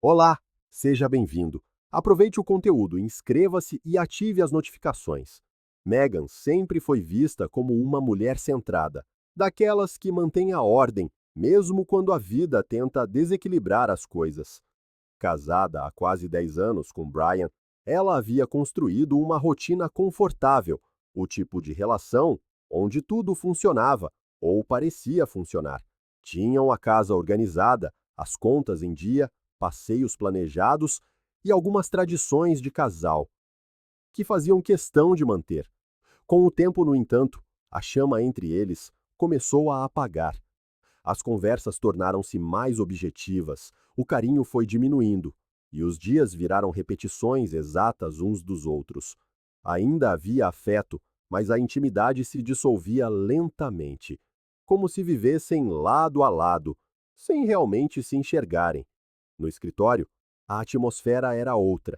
Olá, seja bem-vindo. Aproveite o conteúdo, inscreva-se e ative as notificações. Meghan sempre foi vista como uma mulher centrada, daquelas que mantém a ordem, mesmo quando a vida tenta desequilibrar as coisas. Casada há quase 10 anos com Brian, ela havia construído uma rotina confortável, o tipo de relação onde tudo funcionava, ou parecia funcionar. Tinham a casa organizada, as contas em dia, passeios planejados e algumas tradições de casal, que faziam questão de manter. Com o tempo, no entanto, a chama entre eles começou a apagar. As conversas tornaram-se mais objetivas, o carinho foi diminuindo, e os dias viraram repetições exatas uns dos outros. Ainda havia afeto, mas a intimidade se dissolvia lentamente, como se vivessem lado a lado, sem realmente se enxergarem. No escritório, a atmosfera era outra.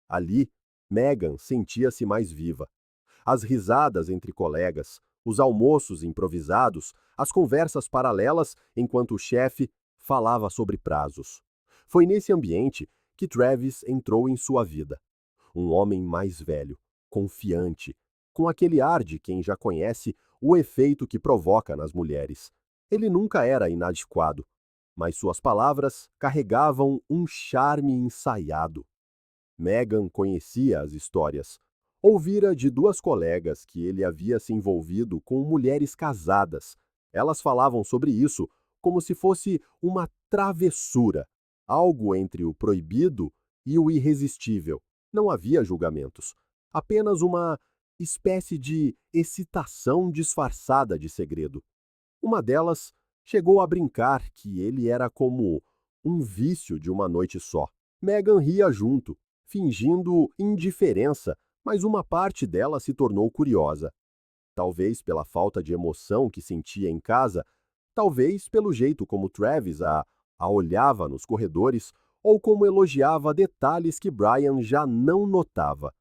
Ali, Meghan sentia-se mais viva. As risadas entre colegas, os almoços improvisados, as conversas paralelas enquanto o chefe falava sobre prazos. Foi nesse ambiente que Travis entrou em sua vida. Um homem mais velho, confiante, com aquele ar de quem já conhece o efeito que provoca nas mulheres. Ele nunca era inadequado, mas suas palavras carregavam um charme ensaiado. Meghan conhecia as histórias. Ouvira de duas colegas que ele havia se envolvido com mulheres casadas. Elas falavam sobre isso como se fosse uma travessura, algo entre o proibido e o irresistível. Não havia julgamentos, apenas uma espécie de excitação disfarçada de segredo. Uma delas chegou a brincar que ele era como um vício de uma noite só. Meghan ria junto, fingindo indiferença, mas uma parte dela se tornou curiosa. Talvez pela falta de emoção que sentia em casa, talvez pelo jeito como Travis a olhava nos corredores ou como elogiava detalhes que Brian já não notava.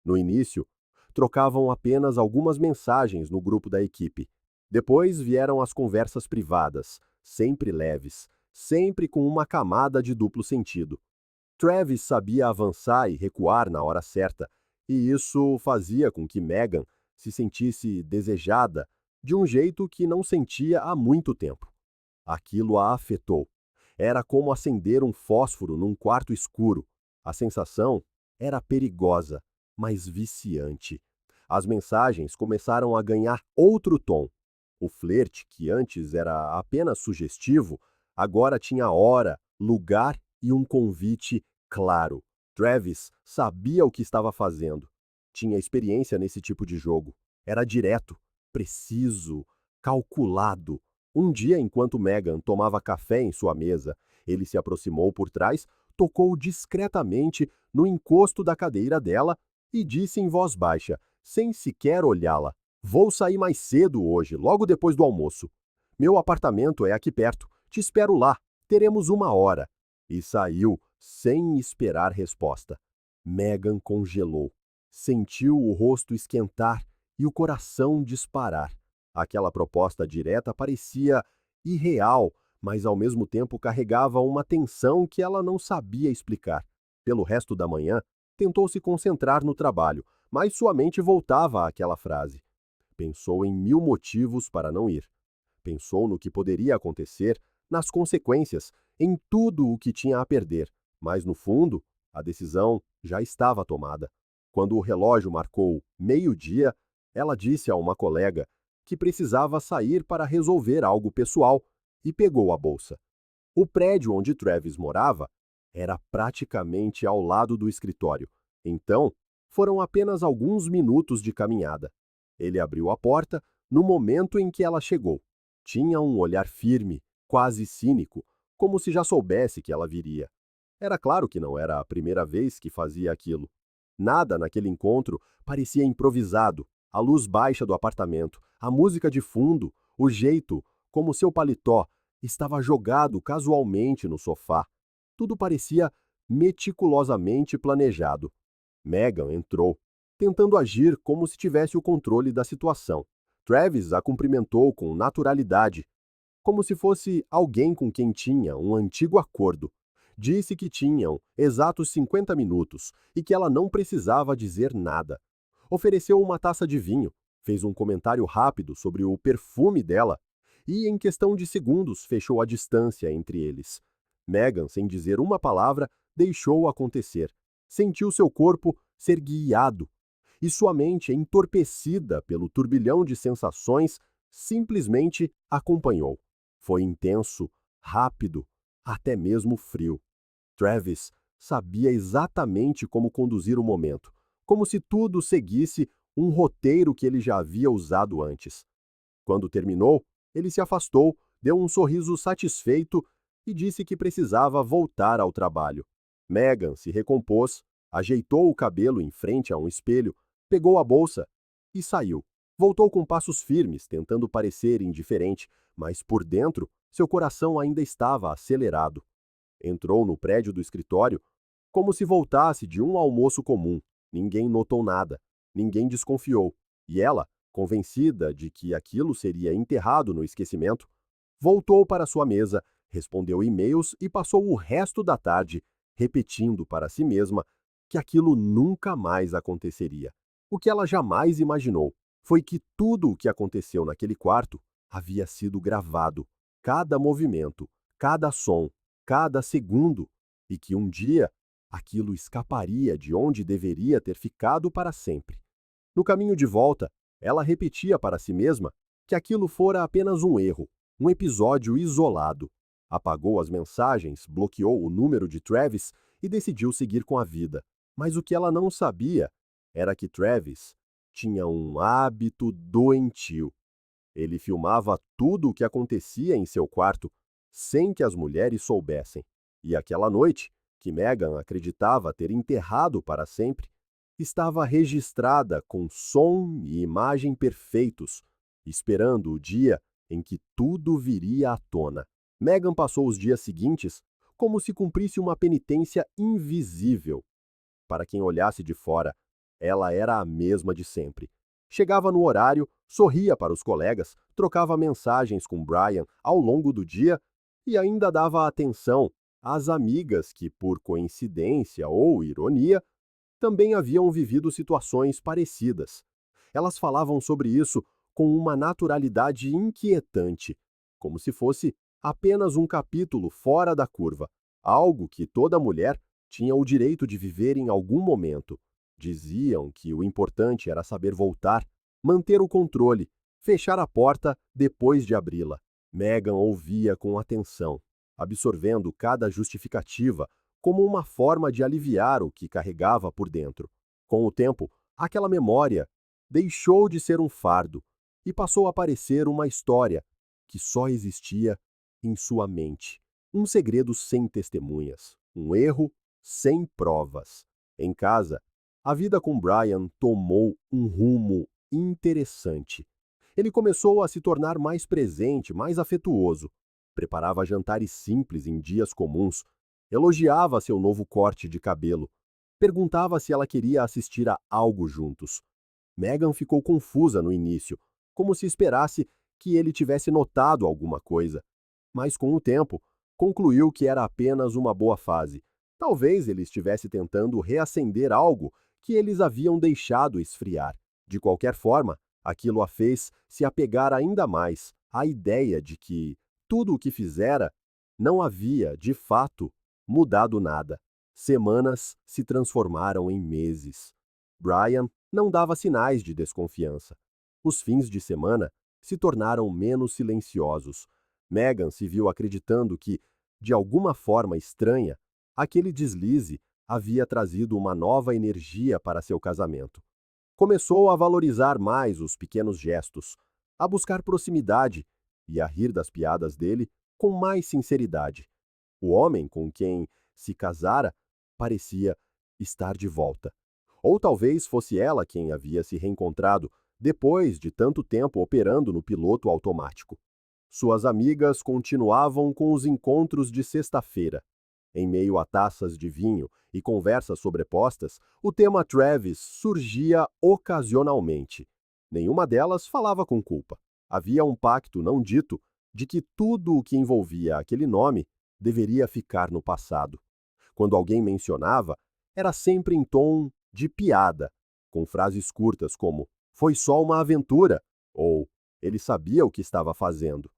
No início, trocavam apenas algumas mensagens no grupo da equipe. Depois vieram as conversas privadas, sempre leves, sempre com uma camada de duplo sentido. Travis sabia avançar e recuar na hora certa, e isso fazia com que Meghan se sentisse desejada de um jeito que não sentia há muito tempo. Aquilo a afetou. Era como acender um fósforo num quarto escuro. A sensação era perigosa, mas viciante. As mensagens começaram a ganhar outro tom. O flerte, que antes era apenas sugestivo, agora tinha hora, lugar e um convite claro. Travis sabia o que estava fazendo. Tinha experiência nesse tipo de jogo. Era direto, preciso, calculado. Um dia, enquanto Meghan tomava café em sua mesa, ele se aproximou por trás, tocou discretamente no encosto da cadeira dela e disse em voz baixa, sem sequer olhá-la: "Vou sair mais cedo hoje, logo depois do almoço. Meu apartamento é aqui perto. Te espero lá. Teremos uma hora." E saiu sem esperar resposta. Meghan congelou. Sentiu o rosto esquentar e o coração disparar. Aquela proposta direta parecia irreal, mas ao mesmo tempo carregava uma tensão que ela não sabia explicar. Pelo resto da manhã, tentou se concentrar no trabalho, mas sua mente voltava àquela frase. Pensou em mil motivos para não ir. Pensou no que poderia acontecer, nas consequências, em tudo o que tinha a perder. Mas, no fundo, a decisão já estava tomada. Quando o relógio marcou meio-dia, ela disse a uma colega que precisava sair para resolver algo pessoal e pegou a bolsa. O prédio onde Travis morava era praticamente ao lado do escritório. Então, foram apenas alguns minutos de caminhada. Ele abriu a porta no momento em que ela chegou. Tinha um olhar firme, quase cínico, como se já soubesse que ela viria. Era claro que não era a primeira vez que fazia aquilo. Nada naquele encontro parecia improvisado. A luz baixa do apartamento, a música de fundo, o jeito como seu paletó estava jogado casualmente no sofá. Tudo parecia meticulosamente planejado. Meghan entrou, tentando agir como se tivesse o controle da situação. Travis a cumprimentou com naturalidade, como se fosse alguém com quem tinha um antigo acordo. Disse que tinham exatos 50 minutos e que ela não precisava dizer nada. Ofereceu uma taça de vinho, fez um comentário rápido sobre o perfume dela e, em questão de segundos, fechou a distância entre eles. Megan, sem dizer uma palavra, deixou acontecer. Sentiu seu corpo ser guiado e sua mente, entorpecida pelo turbilhão de sensações, simplesmente acompanhou. Foi intenso, rápido, até mesmo frio. Travis sabia exatamente como conduzir o momento, como se tudo seguisse um roteiro que ele já havia usado antes. Quando terminou, ele se afastou, deu um sorriso satisfeito e disse que precisava voltar ao trabalho. Megan se recompôs, ajeitou o cabelo em frente a um espelho, pegou a bolsa e saiu. Voltou com passos firmes, tentando parecer indiferente, mas por dentro seu coração ainda estava acelerado. Entrou no prédio do escritório como se voltasse de um almoço comum. Ninguém notou nada, ninguém desconfiou. E ela, convencida de que aquilo seria enterrado no esquecimento, voltou para sua mesa, respondeu e-mails e passou o resto da tarde repetindo para si mesma que aquilo nunca mais aconteceria. O que ela jamais imaginou foi que tudo o que aconteceu naquele quarto havia sido gravado, cada movimento, cada som, cada segundo, e que um dia aquilo escaparia de onde deveria ter ficado para sempre. No caminho de volta, ela repetia para si mesma que aquilo fora apenas um erro, um episódio isolado. Apagou as mensagens, bloqueou o número de Travis e decidiu seguir com a vida. Mas o que ela não sabia era que Travis tinha um hábito doentio. Ele filmava tudo o que acontecia em seu quarto, sem que as mulheres soubessem. E aquela noite, que Megan acreditava ter enterrado para sempre, estava registrada com som e imagem perfeitos, esperando o dia em que tudo viria à tona. Megan passou os dias seguintes como se cumprisse uma penitência invisível. Para quem olhasse de fora, ela era a mesma de sempre. Chegava no horário, sorria para os colegas, trocava mensagens com Brian ao longo do dia e ainda dava atenção às amigas que, por coincidência ou ironia, também haviam vivido situações parecidas. Elas falavam sobre isso com uma naturalidade inquietante, como se fosse apenas um capítulo fora da curva, algo que toda mulher tinha o direito de viver em algum momento. Diziam que o importante era saber voltar, manter o controle, fechar a porta depois de abri-la. Megan ouvia com atenção, absorvendo cada justificativa como uma forma de aliviar o que carregava por dentro. Com o tempo, aquela memória deixou de ser um fardo e passou a parecer uma história que só existia em sua mente. Um segredo sem testemunhas, um erro sem provas. Em casa, a vida com Brian tomou um rumo interessante. Ele começou a se tornar mais presente, mais afetuoso. Preparava jantares simples em dias comuns, elogiava seu novo corte de cabelo, perguntava se ela queria assistir a algo juntos. Megan ficou confusa no início, como se esperasse que ele tivesse notado alguma coisa. Mas com o tempo, concluiu que era apenas uma boa fase. Talvez ele estivesse tentando reacender algo que eles haviam deixado esfriar. De qualquer forma, aquilo a fez se apegar ainda mais à ideia de que tudo o que fizera não havia, de fato, mudado nada. Semanas se transformaram em meses. Brian não dava sinais de desconfiança. Os fins de semana se tornaram menos silenciosos. Megan se viu acreditando que, de alguma forma estranha, aquele deslize havia trazido uma nova energia para seu casamento. Começou a valorizar mais os pequenos gestos, a buscar proximidade e a rir das piadas dele com mais sinceridade. O homem com quem se casara parecia estar de volta. Ou talvez fosse ela quem havia se reencontrado depois de tanto tempo operando no piloto automático. Suas amigas continuavam com os encontros de sexta-feira. Em meio a taças de vinho e conversas sobrepostas, o tema Travis surgia ocasionalmente. Nenhuma delas falava com culpa. Havia um pacto não dito de que tudo o que envolvia aquele nome deveria ficar no passado. Quando alguém mencionava, era sempre em tom de piada, com frases curtas como "foi só uma aventura" ou "ele sabia o que estava fazendo".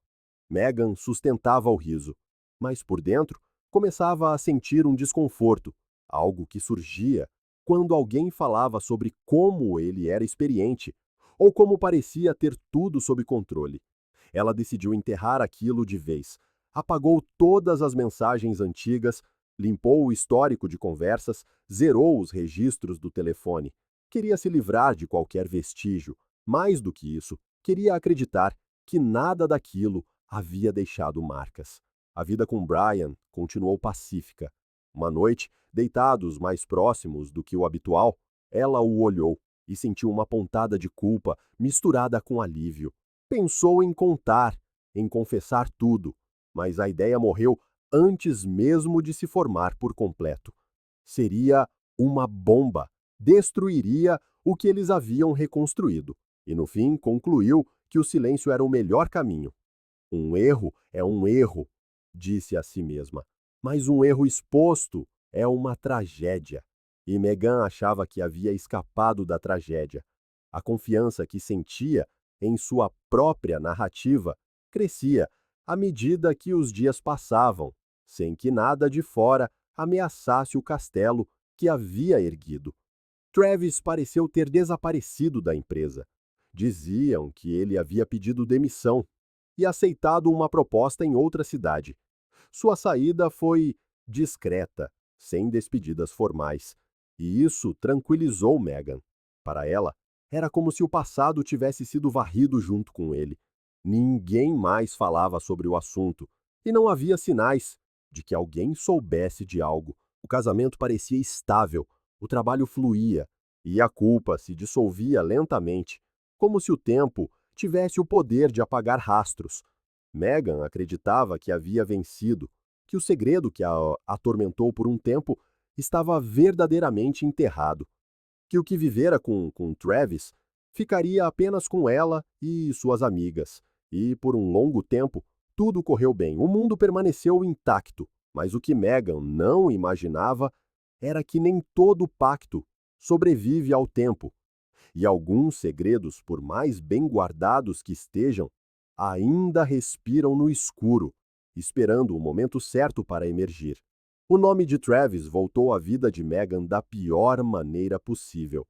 Megan sustentava o riso, mas por dentro começava a sentir um desconforto, algo que surgia quando alguém falava sobre como ele era experiente ou como parecia ter tudo sob controle. Ela decidiu enterrar aquilo de vez. Apagou todas as mensagens antigas, limpou o histórico de conversas, zerou os registros do telefone. Queria se livrar de qualquer vestígio. Mais do que isso, queria acreditar que nada daquilo havia deixado marcas. A vida com Brian continuou pacífica. Uma noite, deitados mais próximos do que o habitual, ela o olhou e sentiu uma pontada de culpa misturada com alívio. Pensou em contar, em confessar tudo, mas a ideia morreu antes mesmo de se formar por completo. Seria uma bomba, destruiria o que eles haviam reconstruído, e no fim concluiu que o silêncio era o melhor caminho. Um erro é um erro, disse a si mesma, mas um erro exposto é uma tragédia. E Megan achava que havia escapado da tragédia. A confiança que sentia em sua própria narrativa crescia à medida que os dias passavam, sem que nada de fora ameaçasse o castelo que havia erguido. Travis pareceu ter desaparecido da empresa. Diziam que ele havia pedido demissão e aceitado uma proposta em outra cidade. Sua saída foi discreta, sem despedidas formais, e isso tranquilizou Megan. Para ela, era como se o passado tivesse sido varrido junto com ele. Ninguém mais falava sobre o assunto, e não havia sinais de que alguém soubesse de algo. O casamento parecia estável, o trabalho fluía, e a culpa se dissolvia lentamente, como se o tempo tivesse o poder de apagar rastros. Megan acreditava que havia vencido, que o segredo que a atormentou por um tempo estava verdadeiramente enterrado, que o que vivera com Travis ficaria apenas com ela e suas amigas, e por um longo tempo tudo correu bem, o mundo permaneceu intacto, mas o que Megan não imaginava era que nem todo pacto sobrevive ao tempo, e alguns segredos, por mais bem guardados que estejam, ainda respiram no escuro, esperando o momento certo para emergir. O nome de Travis voltou à vida de Megan da pior maneira possível.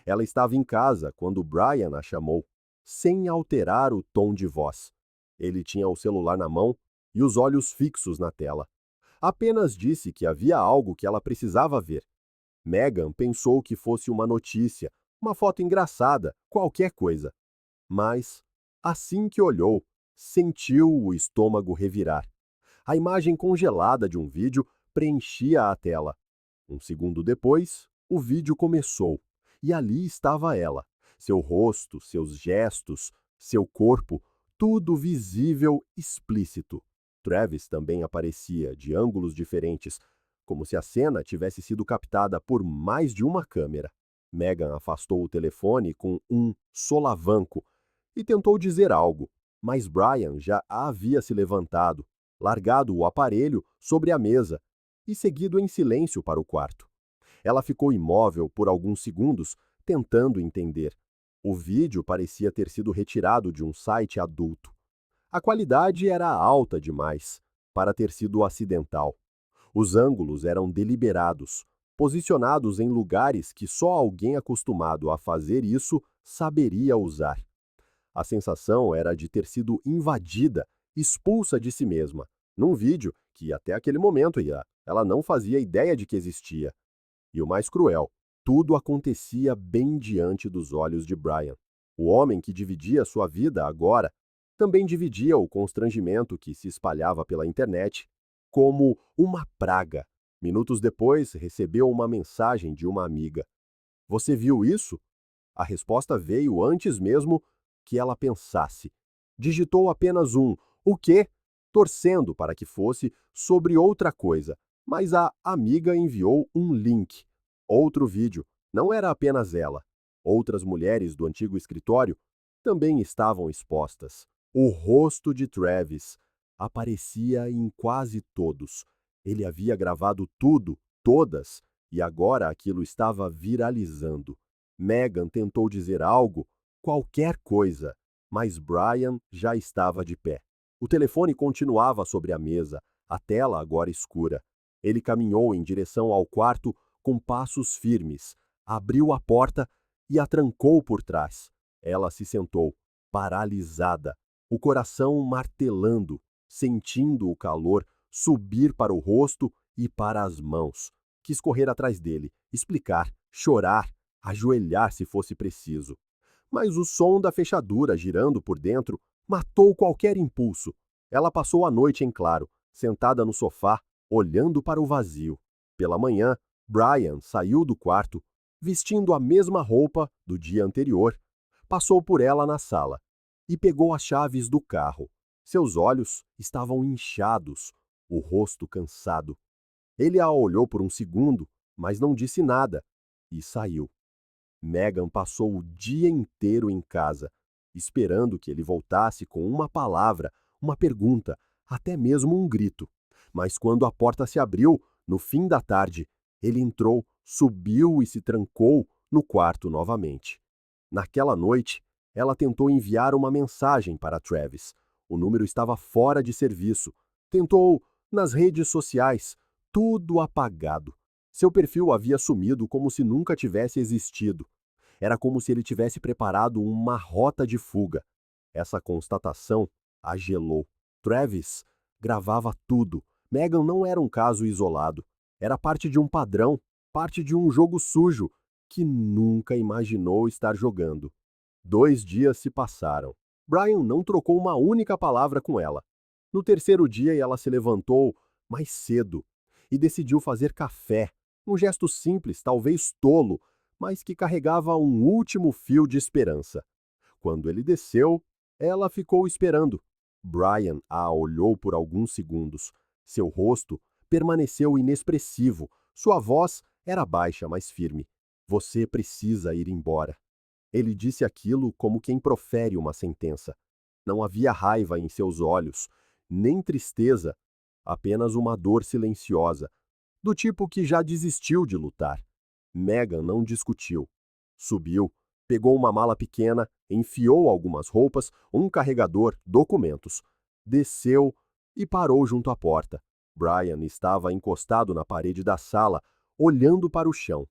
Ela estava em casa quando Brian a chamou, sem alterar o tom de voz. Ele tinha o celular na mão e os olhos fixos na tela. Apenas disse que havia algo que ela precisava ver. Megan pensou que fosse uma notícia, uma foto engraçada, qualquer coisa. Mas, assim que olhou, sentiu o estômago revirar. A imagem congelada de um vídeo preenchia a tela. Um segundo depois, o vídeo começou, e ali estava ela. Seu rosto, seus gestos, seu corpo, tudo visível, explícito. Travis também aparecia, de ângulos diferentes, como se a cena tivesse sido captada por mais de uma câmera. Megan afastou o telefone com um solavanco e tentou dizer algo, mas Brian já havia se levantado, largado o aparelho sobre a mesa e seguido em silêncio para o quarto. Ela ficou imóvel por alguns segundos, tentando entender. O vídeo parecia ter sido retirado de um site adulto. A qualidade era alta demais para ter sido acidental. Os ângulos eram deliberados, posicionados em lugares que só alguém acostumado a fazer isso saberia usar. A sensação era de ter sido invadida, expulsa de si mesma, num vídeo que até aquele momento ela não fazia ideia de que existia. E o mais cruel, tudo acontecia bem diante dos olhos de Brian. O homem que dividia sua vida agora também dividia o constrangimento que se espalhava pela internet como uma praga. Minutos depois, recebeu uma mensagem de uma amiga. Você viu isso? A resposta veio antes mesmo que ela pensasse. Digitou apenas um "o quê?", torcendo para que fosse sobre outra coisa, mas a amiga enviou um link. Outro vídeo. Não era apenas ela. Outras mulheres do antigo escritório também estavam expostas. O rosto de Travis aparecia em quase todos. Ele havia gravado tudo todas, e agora aquilo estava viralizando. Megan tentou dizer algo, qualquer coisa, mas Brian já estava de pé. O telefone continuava sobre a mesa, a tela agora escura. Ele caminhou em direção ao quarto com passos firmes, abriu a porta e a trancou por trás. Ela se sentou, paralisada, o coração martelando, sentindo o calor subir para o rosto e para as mãos. Quis correr atrás dele, explicar, chorar, ajoelhar se fosse preciso. Mas o som da fechadura girando por dentro matou qualquer impulso. Ela passou a noite em claro, sentada no sofá, olhando para o vazio. Pela manhã, Brian saiu do quarto, vestindo a mesma roupa do dia anterior. Passou por ela na sala e pegou as chaves do carro. Seus olhos estavam inchados, o rosto cansado. Ele a olhou por um segundo, mas não disse nada, e saiu. Megan passou o dia inteiro em casa, esperando que ele voltasse com uma palavra, uma pergunta, até mesmo um grito. Mas quando a porta se abriu, no fim da tarde, ele entrou, subiu e se trancou no quarto novamente. Naquela noite, ela tentou enviar uma mensagem para Travis. O número estava fora de serviço. Tentou nas redes sociais, tudo apagado. Seu perfil havia sumido como se nunca tivesse existido. Era como se ele tivesse preparado uma rota de fuga. Essa constatação a gelou. Travis gravava tudo. Megan não era um caso isolado. Era parte de um padrão, parte de um jogo sujo que nunca imaginou estar jogando. 2 dias se passaram. Brian não trocou uma única palavra com ela. No terceiro dia, ela se levantou mais cedo e decidiu fazer café. Um gesto simples, talvez tolo, mas que carregava um último fio de esperança. Quando ele desceu, ela ficou esperando. Brian a olhou por alguns segundos. Seu rosto permaneceu inexpressivo. Sua voz era baixa, mas firme. Você precisa ir embora. Ele disse aquilo como quem profere uma sentença. Não havia raiva em seus olhos, nem tristeza, apenas uma dor silenciosa, do tipo que já desistiu de lutar. Megan não discutiu. Subiu, pegou uma mala pequena, enfiou algumas roupas, um carregador, documentos. Desceu e parou junto à porta. Brian estava encostado na parede da sala, olhando para o chão.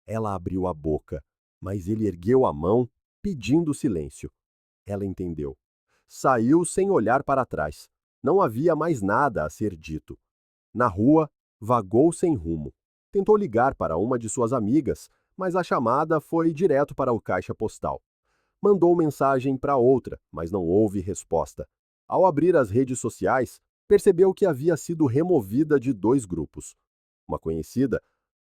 Ela abriu a boca, mas ele ergueu a mão, pedindo silêncio. Ela entendeu. Saiu sem olhar para trás. Não havia mais nada a ser dito. Na rua, vagou sem rumo. Tentou ligar para uma de suas amigas, mas a chamada foi direto para o caixa postal. Mandou mensagem para outra, mas não houve resposta. Ao abrir as redes sociais, percebeu que havia sido removida de 2 grupos. Uma conhecida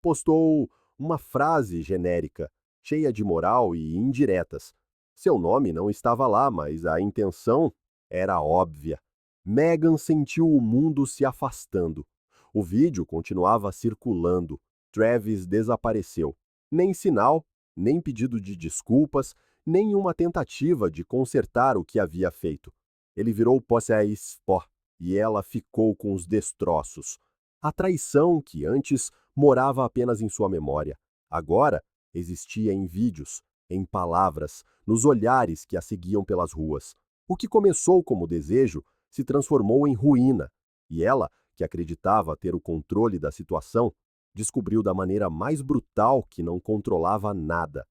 postou uma frase genérica, cheia de moral e indiretas. Seu nome não estava lá, mas a intenção era óbvia. Megan sentiu o mundo se afastando. O vídeo continuava circulando. Travis desapareceu. Nem sinal, nem pedido de desculpas, nem uma tentativa de consertar o que havia feito. Ele virou pó e ela ficou com os destroços. A traição que antes morava apenas em sua memória, agora existia em vídeos, em palavras, nos olhares que a seguiam pelas ruas. O que começou como desejo se transformou em ruína, e ela, que acreditava ter o controle da situação, descobriu da maneira mais brutal que não controlava nada.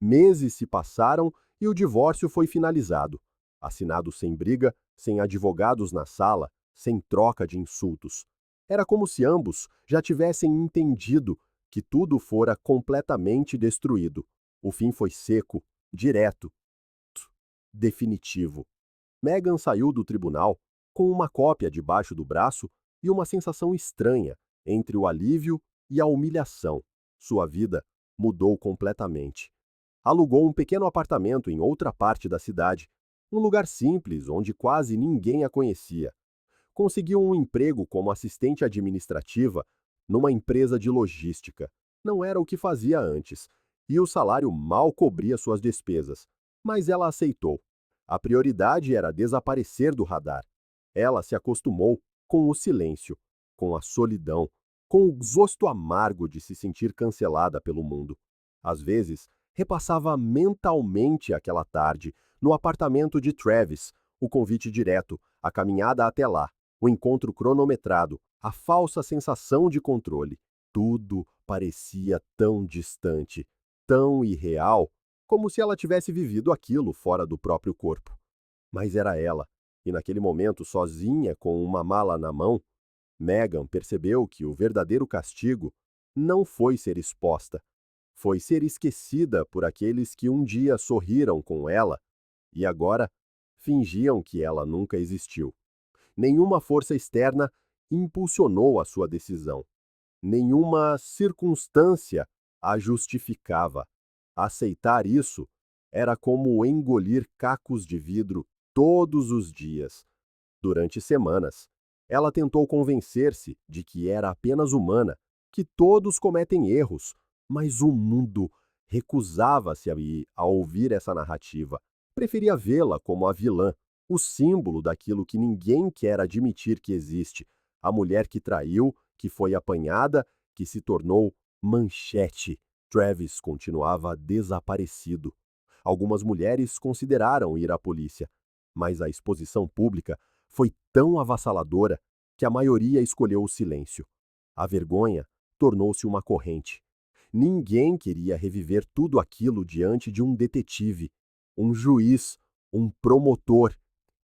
Meses se passaram e o divórcio foi finalizado, assinado sem briga, sem advogados na sala, sem troca de insultos. Era como se ambos já tivessem entendido que tudo fora completamente destruído. O fim foi seco, direto, definitivo. Megan saiu do tribunal com uma cópia debaixo do braço e uma sensação estranha entre o alívio e a humilhação. Sua vida mudou completamente. Alugou um pequeno apartamento em outra parte da cidade, um lugar simples onde quase ninguém a conhecia. Conseguiu um emprego como assistente administrativa numa empresa de logística. Não era o que fazia antes, e o salário mal cobria suas despesas, mas ela aceitou. A prioridade era desaparecer do radar. Ela se acostumou com o silêncio, com a solidão, com o gosto amargo de se sentir cancelada pelo mundo. Às vezes, repassava mentalmente aquela tarde, no apartamento de Travis, o convite direto, a caminhada até lá, o encontro cronometrado, a falsa sensação de controle. Tudo parecia tão distante, tão irreal, como se ela tivesse vivido aquilo fora do próprio corpo. Mas era ela, e naquele momento, sozinha com uma mala na mão, Megan percebeu que o verdadeiro castigo não foi ser exposta, foi ser esquecida por aqueles que um dia sorriram com ela e agora fingiam que ela nunca existiu. Nenhuma força externa impulsionou a sua decisão. Nenhuma circunstância a justificava. Aceitar isso era como engolir cacos de vidro todos os dias, durante semanas. Ela tentou convencer-se de que era apenas humana, que todos cometem erros, mas o mundo recusava-se a ouvir essa narrativa. Preferia vê-la como a vilã, o símbolo daquilo que ninguém quer admitir que existe, a mulher que traiu, que foi apanhada, que se tornou manchete. Travis continuava desaparecido. Algumas mulheres consideraram ir à polícia, mas a exposição pública foi tão avassaladora que a maioria escolheu o silêncio. A vergonha tornou-se uma corrente. Ninguém queria reviver tudo aquilo diante de um detetive, um juiz, um promotor,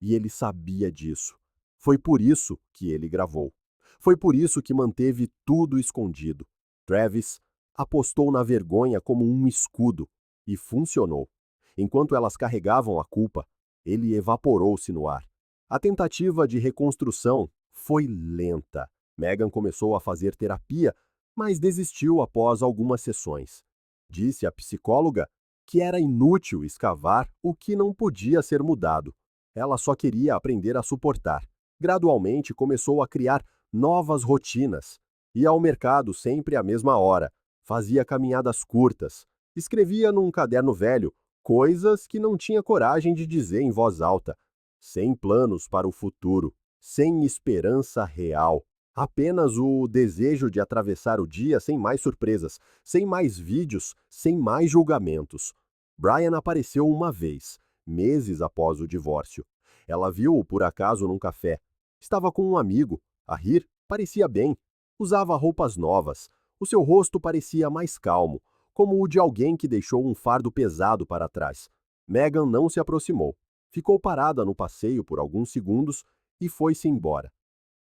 e ele sabia disso. Foi por isso que ele gravou. Foi por isso que manteve tudo escondido. Travis apostou na vergonha como um escudo, e funcionou. Enquanto elas carregavam a culpa, ele evaporou-se no ar. A tentativa de reconstrução foi lenta. Megan começou a fazer terapia, mas desistiu após algumas sessões. Disse à psicóloga que era inútil escavar o que não podia ser mudado. Ela só queria aprender a suportar. Gradualmente começou a criar novas rotinas. Ia ao mercado sempre à mesma hora, fazia caminhadas curtas, escrevia num caderno velho coisas que não tinha coragem de dizer em voz alta, sem planos para o futuro, sem esperança real. Apenas o desejo de atravessar o dia sem mais surpresas, sem mais vídeos, sem mais julgamentos. Brian apareceu uma vez, meses após o divórcio. Ela viu-o por acaso num café. Estava com um amigo. A rir, parecia bem. Usava roupas novas. O seu rosto parecia mais calmo, como o de alguém que deixou um fardo pesado para trás. Megan não se aproximou. Ficou parada no passeio por alguns segundos e foi-se embora.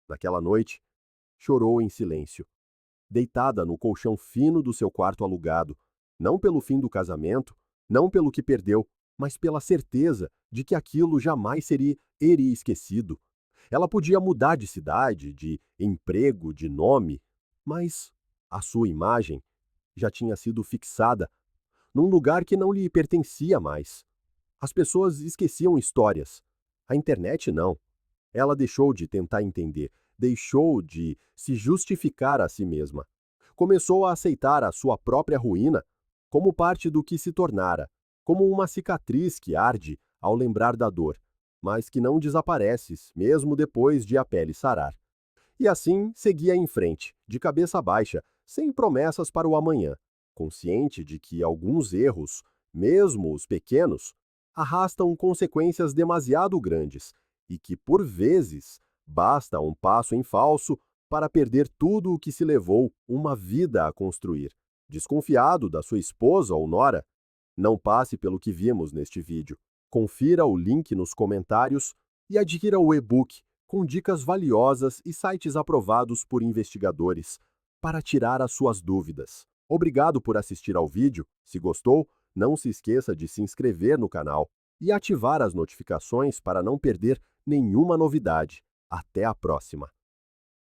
Naquela noite, chorou em silêncio, deitada no colchão fino do seu quarto alugado, não pelo fim do casamento, não pelo que perdeu, mas pela certeza de que aquilo jamais seria esquecido. Ela podia mudar de cidade, de emprego, de nome, mas a sua imagem já tinha sido fixada num lugar que não lhe pertencia mais. As pessoas esqueciam histórias. A internet não. Ela deixou de tentar entender, deixou de se justificar a si mesma. Começou a aceitar a sua própria ruína como parte do que se tornara, como uma cicatriz que arde ao lembrar da dor, mas que não desaparece mesmo depois de a pele sarar. E assim seguia em frente, de cabeça baixa, sem promessas para o amanhã, consciente de que alguns erros, mesmo os pequenos, arrastam consequências demasiado grandes e que, por vezes, basta um passo em falso para perder tudo o que se levou uma vida a construir. Desconfiado da sua esposa ou nora? Não passe pelo que vimos neste vídeo. Confira o link nos comentários e adquira o e-book com dicas valiosas e sites aprovados por investigadores para tirar as suas dúvidas. Obrigado por assistir ao vídeo. Se gostou, não se esqueça de se inscrever no canal e ativar as notificações para não perder nenhuma novidade. Até a próxima!